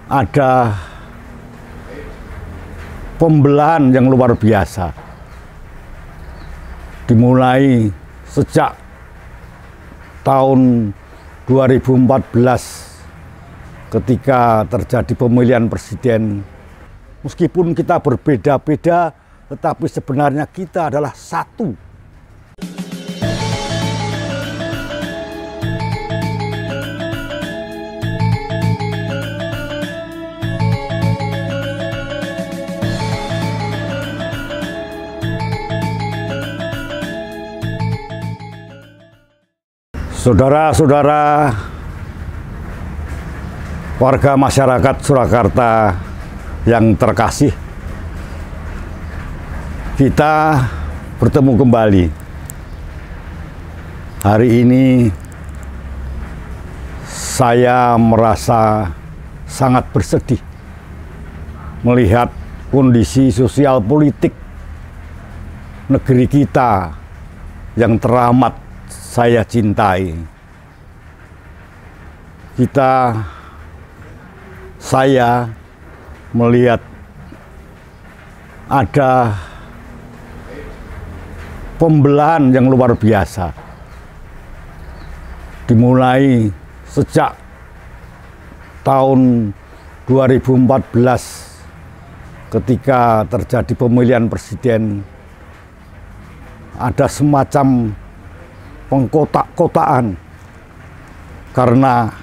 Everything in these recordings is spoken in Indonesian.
ada pembelahan yang luar biasa. Dimulai sejak tahun 2014 ketika terjadi pemilihan presiden. Meskipun kita berbeda-beda, tetapi sebenarnya kita adalah satu. Saudara-saudara warga masyarakat Surakarta yang terkasih, kita bertemu kembali. Hari ini saya merasa sangat bersedih melihat kondisi sosial politik negeri kita yang teramat saya cintai. Saya melihat ada pembelahan yang luar biasa. Dimulai sejak tahun 2014 ketika terjadi pemilihan presiden, ada semacam pengkotak-kotaan karena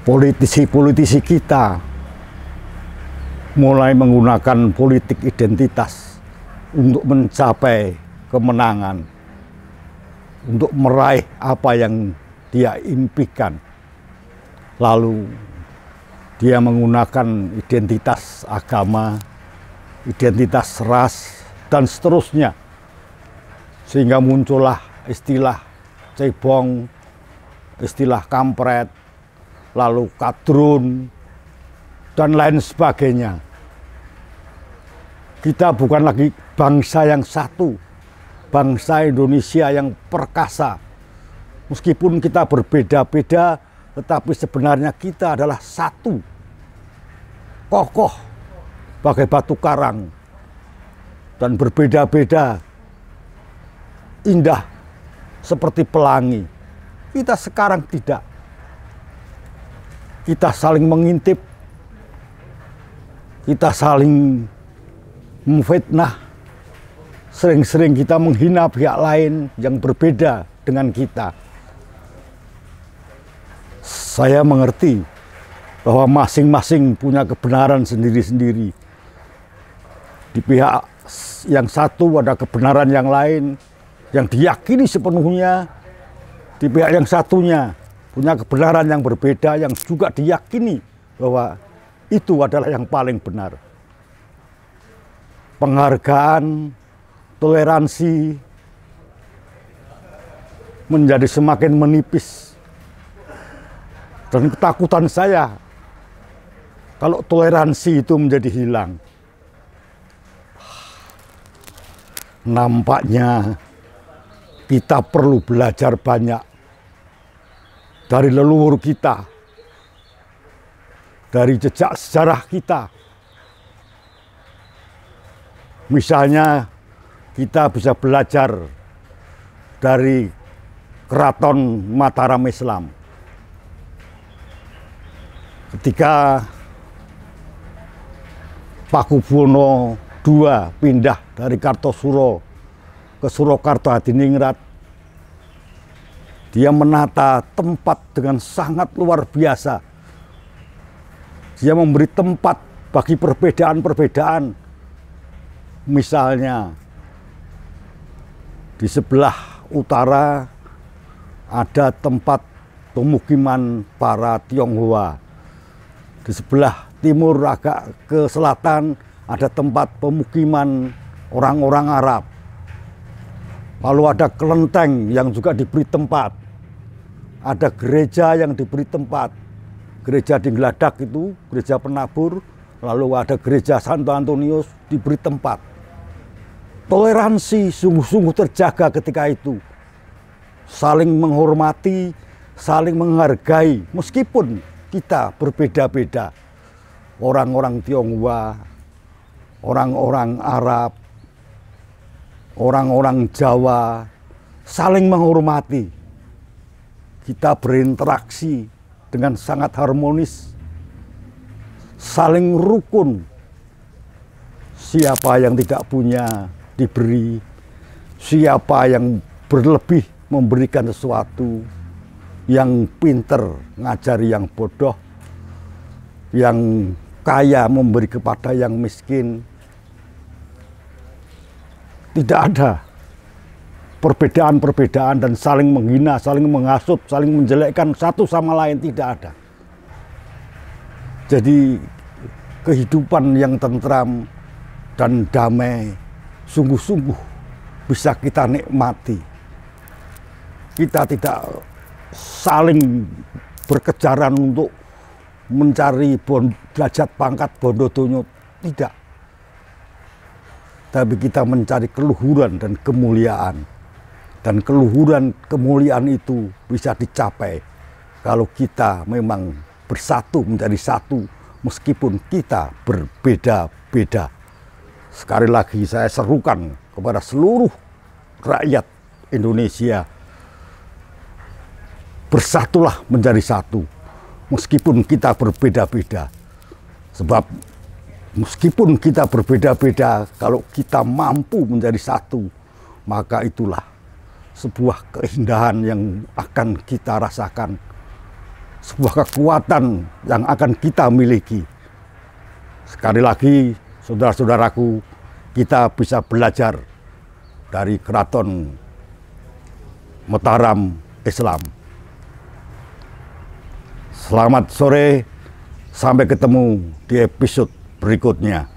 politisi-politisi kita mulai menggunakan politik identitas untuk mencapai kemenangan, untuk meraih apa yang dia impikan. Lalu dia menggunakan identitas agama, identitas ras, dan seterusnya. Sehingga muncullah istilah cebong, istilah kampret, lalu kadrun, dan lain sebagainya. Kita bukan lagi bangsa yang satu, bangsa Indonesia yang perkasa. Meskipun kita berbeda-beda, tetapi sebenarnya kita adalah satu. Kokoh bagai batu karang, dan berbeda-beda indah seperti pelangi. Kita sekarang tidak. Kita saling mengintip, kita saling memfitnah, sering-sering kita menghina pihak lain yang berbeda dengan kita. Saya mengerti bahwa masing-masing punya kebenaran sendiri-sendiri. Di pihak yang satu ada kebenaran yang lain yang diyakini sepenuhnya, di pihak yang satunya punya kebenaran yang berbeda yang juga diyakini bahwa itu adalah yang paling benar. Penghargaan, toleransi menjadi semakin menipis. Dan ketakutan saya kalau toleransi itu menjadi hilang. Nampaknya kita perlu belajar banyak dari leluhur kita, dari jejak sejarah kita. Misalnya, kita bisa belajar dari Keraton Mataram Islam. Ketika Pakubuwono II pindah dari Kartosuro ke Surakarta Hadiningrat, dia menata tempat dengan sangat luar biasa. Dia memberi tempat bagi perbedaan-perbedaan. Misalnya, di sebelah utara ada tempat pemukiman para Tionghoa. Di sebelah timur agak ke selatan ada tempat pemukiman orang-orang Arab. Lalu ada kelenteng yang juga diberi tempat. Ada gereja yang diberi tempat. Gereja di Gladak itu, gereja penabur. Lalu ada gereja Santo Antonius diberi tempat. Toleransi sungguh-sungguh terjaga ketika itu. Saling menghormati, saling menghargai. Meskipun kita berbeda-beda. Orang-orang Tionghoa, orang-orang Arab, orang-orang Jawa saling menghormati. Kita berinteraksi dengan sangat harmonis, saling rukun. Siapa yang tidak punya diberi, siapa yang berlebih memberikan sesuatu, yang pinter ngajari yang bodoh, yang kaya memberi kepada yang miskin. Tidak ada perbedaan-perbedaan dan saling menghina, saling menghasut, saling menjelekkan satu sama lain, tidak ada. Jadi kehidupan yang tentram dan damai sungguh-sungguh bisa kita nikmati. Kita tidak saling berkejaran untuk mencari derajat pangkat bondodonya, tidak. Tapi kita mencari keluhuran dan kemuliaan. Dan keluhuran kemuliaan itu bisa dicapai kalau kita memang bersatu menjadi satu meskipun kita berbeda-beda. Sekali lagi saya serukan kepada seluruh rakyat Indonesia, bersatulah menjadi satu meskipun kita berbeda-beda. Sebab meskipun kita berbeda-beda, kalau kita mampu menjadi satu, maka itulah sebuah keindahan yang akan kita rasakan, sebuah kekuatan yang akan kita miliki. Sekali lagi, saudara-saudaraku, kita bisa belajar dari Keraton Mataram Islam. Selamat sore, sampai ketemu di episode berikutnya.